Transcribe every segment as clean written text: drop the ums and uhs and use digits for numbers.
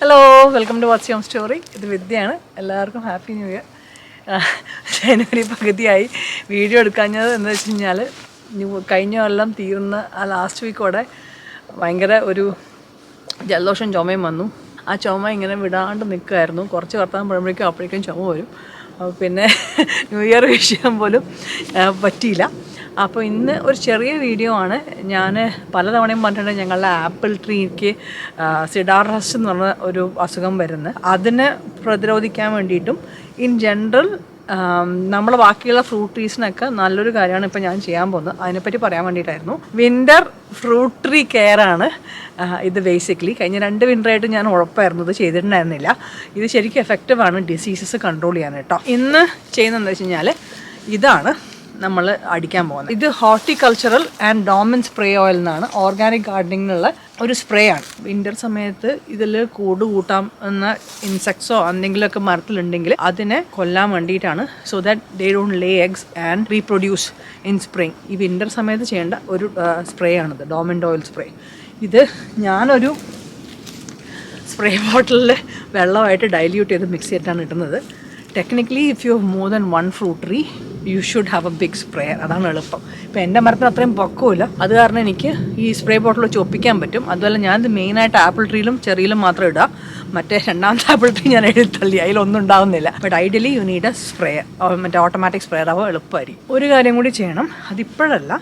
Hello, welcome to what's യോം story. ഇത് വിദ്യയാണ്. എല്ലാവർക്കും ഹാപ്പി ന്യൂ ഇയർ. ജനുവരി പകുതിയായി. വീഡിയോ എടുക്കാഞ്ഞത് എന്ന് വെച്ച് കഴിഞ്ഞാൽ കഴിഞ്ഞ കൊല്ലം തീർന്ന ആ ലാസ്റ്റ് വീക്കോടെ ഭയങ്കര ഒരു ജലദോഷം ചുമയും വന്നു. ആ ചുമ ഇങ്ങനെ വിടാണ്ട് നിൽക്കുമായിരുന്നു. കുറച്ച് വർത്താൻ പറയുമ്പോഴേക്കും അപ്പോഴേക്കും ചുമ വരും. പിന്നെ ന്യൂ ഇയർ വിഷ് ചെയ്യാൻ പോലും പറ്റിയില്ല. അപ്പോൾ ഇന്ന് ഒരു ചെറിയ വീഡിയോ ആണ്. ഞാൻ പലതവണയും പറഞ്ഞിട്ടുണ്ട് ഞങ്ങളുടെ ആപ്പിൾ ട്രീക്ക് സിഡാർ റസ്റ്റ് എന്ന് പറഞ്ഞ ഒരു അസുഖം വരുന്നത്. അതിനെ പ്രതിരോധിക്കാൻ വേണ്ടിയിട്ടും ഇൻ ജനറൽ നമ്മൾ ബാക്കിയുള്ള ഫ്രൂട്ട് ട്രീസിനൊക്കെ നല്ലൊരു കാര്യമാണ് ഇപ്പോൾ ഞാൻ ചെയ്യാൻ പോകുന്നത്. അതിനെപ്പറ്റി പറയാൻ വേണ്ടിയിട്ടായിരുന്നു. വിൻ്റർ ഫ്രൂട്ട് ട്രീ കെയറാണ് ഇത്. ബേസിക്കലി കഴിഞ്ഞ 2 വിൻ്ററായിട്ട് ഞാൻ ഉഴപ്പായിരുന്നു, ഇത് ചെയ്തിട്ടുണ്ടായിരുന്നില്ല. ഇത് ശരിക്കും എഫക്റ്റീവാണ് ഡിസീസസ് കൺട്രോൾ ചെയ്യാൻ കേട്ടോ. ഇന്ന് ചെയ്യുന്നതെന്ന് വെച്ച് കഴിഞ്ഞാൽ ഇതാണ് നമ്മൾ അടിക്കാൻ പോകുന്നത്. ഇത് horticultural and Doman spray oil എന്നാണ്, ഓർഗാനിക് ഗാർഡനിങ്ങിനുള്ള ഒരു സ്പ്രേ ആണ്. വിൻ്റർ സമയത്ത് ഇതിൽ കൂട് കൂട്ടാം എന്ന ഇൻസെക്ട്സോ എന്തെങ്കിലുമൊക്കെ മരത്തിലുണ്ടെങ്കിൽ അതിനെ കൊല്ലാൻ വേണ്ടിയിട്ടാണ്. So that they don't Leh eggs and reproduce in spring. ഈ വിൻ്റർ സമയത്ത് ചെയ്യേണ്ട ഒരു സ്പ്രേ ആണിത്, ഡോമൻഡ് ഓയിൽ സ്പ്രേ. ഇത് ഞാനൊരു സ്പ്രേ ബോട്ടിലിൽ വെള്ളമായിട്ട് ഡൈല്യൂട്ട് ചെയ്ത് മിക്സ് ചെയ്തിട്ടാണ് ഇടുന്നത്. Technically if you have more than 1 fruit tree you should have a big sprayer. അതാണ് എളുപ്പം. ഇപ്പം എൻ്റെ മരത്തിന് അത്രയും പൊക്കമില്ല, അത് കാരണം എനിക്ക് ഈ സ്പ്രേ ബോട്ടിൽ വെച്ച് ഒപ്പിക്കാൻ പറ്റും. അതുപോലെ ഞാനിത് മെയിനായിട്ട് ആപ്പിൾ ട്രീയിലും ചെറിയിലും മാത്രം ഇടുക. മറ്റേ രണ്ടാമത്തെ ആപ്പിൾ ട്രീ ഞാൻ എഴുത്തള്ളി, അതിലൊന്നും ഉണ്ടാവുന്നില്ല. But ideally you need A sprayer, മറ്റേ ഓട്ടോമാറ്റിക് സ്പ്രേയർ ആവുക എളുപ്പമായിരിക്കും. ഒരു കാര്യം കൂടി ചെയ്യണം, അതിപ്പോഴല്ല,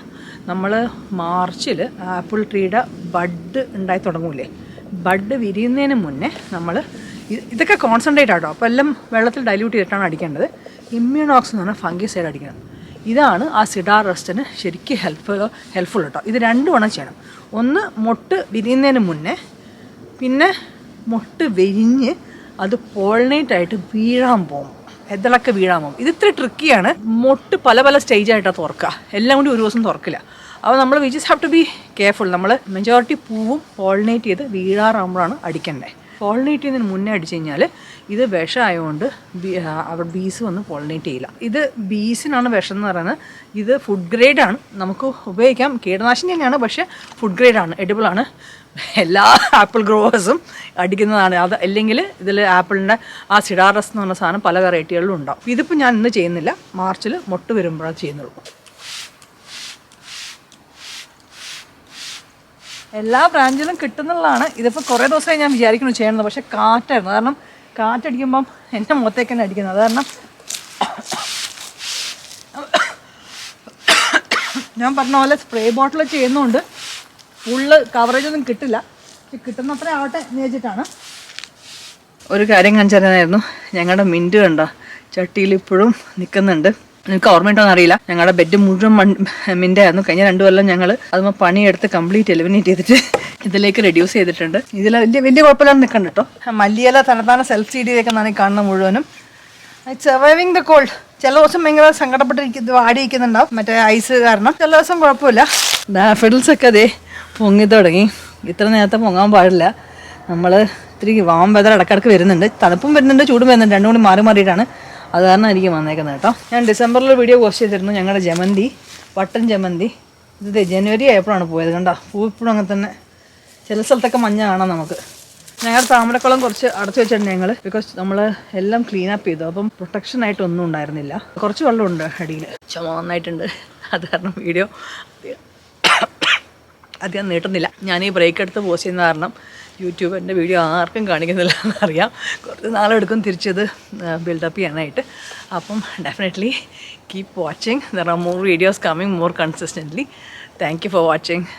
നമ്മൾ മാർച്ചിൽ ആപ്പിൾ ട്രീയുടെ ബഡ് ഉണ്ടായി തുടങ്ങൂലേ, ബഡ് വിരിയുന്നതിന് മുന്നേ നമ്മൾ ഇതൊക്കെ കോൺസെൻട്രേറ്റ് ആട്ടോ. അപ്പോൾ എല്ലാം വെള്ളത്തിൽ ഡൈല്യൂട്ട് ചെയ്തിട്ടാണ് അടിക്കേണ്ടത്. ഇമ്മ്യൂണോക്സ് എന്ന് പറഞ്ഞാൽ ഫംഗിസൈഡ് അടിക്കണം. ഇതാണ് ആ സിഡാർ റസ്റ്റിന് ശരിക്കും ഹെൽപ്ഫുൾ കേട്ടോ. ഇത് 2 തവണ ചെയ്യണം. ഒന്ന് മൊട്ട് വിരിയുന്നതിന് മുന്നേ, പിന്നെ മൊട്ട് വിരിഞ്ഞ് അത് പോളിനേറ്റായിട്ട് വീഴാൻ പോകും, എതളൊക്കെ വീഴാൻ പോകും. ഇത് ഇത്ര ട്രിക്കിയാണ്. മൊട്ട് പല പല സ്റ്റേജായിട്ടാണ് തുറക്കുക, എല്ലാം കൂടി ഒരു ദിവസം തുറക്കില്ല. അപ്പോൾ നമ്മൾ we just have to be careful. നമ്മൾ മെജോറിറ്റി പൂവും പോളിനേറ്റ് ചെയ്ത് വീഴാറാകുമ്പോഴാണ് അടിക്കേണ്ടത്. പോളിനേറ്റ് ചെയ്യുന്നതിന് മുന്നേ അടിച്ചു കഴിഞ്ഞാൽ ഇത് വിഷമായതുകൊണ്ട് അവിടെ ബീസ് വന്ന് പോളിനേറ്റ് ചെയ്യില്ല. ഇത് ബീസിനാണ് വിഷം എന്ന് പറയുന്നത്. ഇത് ഫുഡ് ഗ്രേഡാണ്, നമുക്ക് ഉപയോഗിക്കാം. കീടനാശിനി തന്നെയാണ്, പക്ഷേ ഫുഡ് ഗ്രേഡാണ്, എഡിബിളാണ്. എല്ലാ ആപ്പിൾ ഗ്രോവേഴ്സും അടിക്കുന്നതാണ് അത്. അല്ലെങ്കിൽ ഇതിൽ ആപ്പിളിൻ്റെ ആ സിഡാറസ് എന്ന് പറഞ്ഞ സാധനം പല വെറൈറ്റികളിലും ഉണ്ടാവും. ഇതിപ്പോൾ ഞാൻ ഇന്ന് ചെയ്യുന്നില്ല, മാർച്ചിൽ മൊട്ട് വരുമ്പോഴാണ് ചെയ്യുന്നുള്ളൂ. എല്ലാ ബ്രാഞ്ചിലും കിട്ടുന്നതാണ്. ഇതിപ്പോൾ കുറേ ദിവസമായി ഞാൻ വിചാരിക്കുന്നു ചെയ്യണമെന്ന്, പക്ഷേ കാറ്റായിരുന്നു. കാരണം കാറ്റടിക്കുമ്പം എൻ്റെ മുഖത്തേക്ക് തന്നെ അടിക്കുന്നത്. അത് കാരണം ഞാൻ പറഞ്ഞ പോലെ സ്പ്രേ ബോട്ടിൽ ചെയ്യുന്നതുകൊണ്ട് ഫുള്ള് കവറേജ് ഒന്നും കിട്ടില്ല. കിട്ടുന്നത്ര ആവട്ടെ എന്ന് വെച്ചിട്ടാണ്. ഒരു കാര്യം കാണിച്ചായിരുന്നു, ഞങ്ങളുടെ മിൻറ്റ് കണ്ടോ ചട്ടിയിൽ ഇപ്പോഴും നിൽക്കുന്നുണ്ട്. നിങ്ങൾക്ക് ഓർമ്മയുണ്ടോയെന്ന് അറിയില്ല, ഞങ്ങളുടെ ബെഡ് മുഴുവൻ മിൻ്റായിരുന്നു. കഴിഞ്ഞ 2 കൊല്ലം ഞങ്ങൾ അതുമ്പോൾ പണിയെടുത്ത് കംപ്ലീറ്റ് എലിമിനേറ്റ് ചെയ്തിട്ട് ഇതിലേക്ക് റെഡ്യൂസ് ചെയ്തിട്ടുണ്ട്. ഇതിൽ വലിയ കുഴപ്പമില്ലാതെ നിൽക്കണ്ട കേട്ടോ. മല്ലിയില തനത്താന സെൽഫ് സീഡ് ചെയ്തേക്കുന്നതാണ് ഈ കാണുന്ന മുഴുവനും. Surviving the called. ചില ദിവസം ഭയങ്കര സങ്കടപ്പെട്ടിരിക്കുന്നത് വാടിയിരിക്കുന്നുണ്ടാവും, മറ്റേ ഐസ് കാരണം. ചില ദിവസം കുഴപ്പമില്ല. ഡാഫഡിൽസൊക്കെ അതേ പൊങ്ങി തുടങ്ങി. ഇത്ര നേരത്തെ പൊങ്ങാൻ പാടില്ല. നമ്മൾ ഇത്തിരി വാം വെതർ ഇടക്കിടക്ക് വരുന്നുണ്ട്, തണുപ്പും വരുന്നുണ്ട്, ചൂടും വരുന്നുണ്ട്. 2 കൂടി മാറി മാറിയിട്ടാണ്. അത് കാരണം എനിക്ക് വന്നേക്കുന്നത് കേട്ടോ. ഞാൻ ഡിസംബറിൽ വീഡിയോ പോസ്റ്റ് ചെയ്തിരുന്നു ഞങ്ങളുടെ ജമന്തി, ബട്ടൺ ജമന്തി. ഇത് ജനുവരി ആയപ്പോഴാണ് പോയത്. കണ്ടോ, പൂ ഇപ്പോഴും അങ്ങനെ തന്നെ. ചില സ്ഥലത്തൊക്കെ മഞ്ഞ കാണാം നമുക്ക്. ഞങ്ങളുടെ താമരക്കുളം കുറച്ച് അടച്ചു വെച്ചിട്ടുണ്ട് ഞങ്ങൾ, ബിക്കോസ് നമ്മൾ എല്ലാം ക്ലീൻ അപ്പ് ചെയ്തു. അപ്പം പ്രൊട്ടക്ഷനായിട്ട് ഒന്നും ഉണ്ടായിരുന്നില്ല. കുറച്ച് വെള്ളമുണ്ട് അടിയിൽ, ചുമ നന്നായിട്ടുണ്ട്. അത് കാരണം വീഡിയോ അധികം നീട്ടുന്നില്ല. ഞാൻ ഈ ബ്രേക്ക് എടുത്ത് പോസ്റ്റ് ചെയ്യുന്ന കാരണം യൂട്യൂബ് എൻ്റെ വീഡിയോ ആർക്കും കാണിക്കുന്നില്ല എന്നറിയാം. കുറച്ച് നാളെടുക്കും തിരിച്ചത് ബിൽഡപ്പ് ചെയ്യാനായിട്ട്. അപ്പം definitely keep watching. There are more videos coming more consistently. Thank you for watching.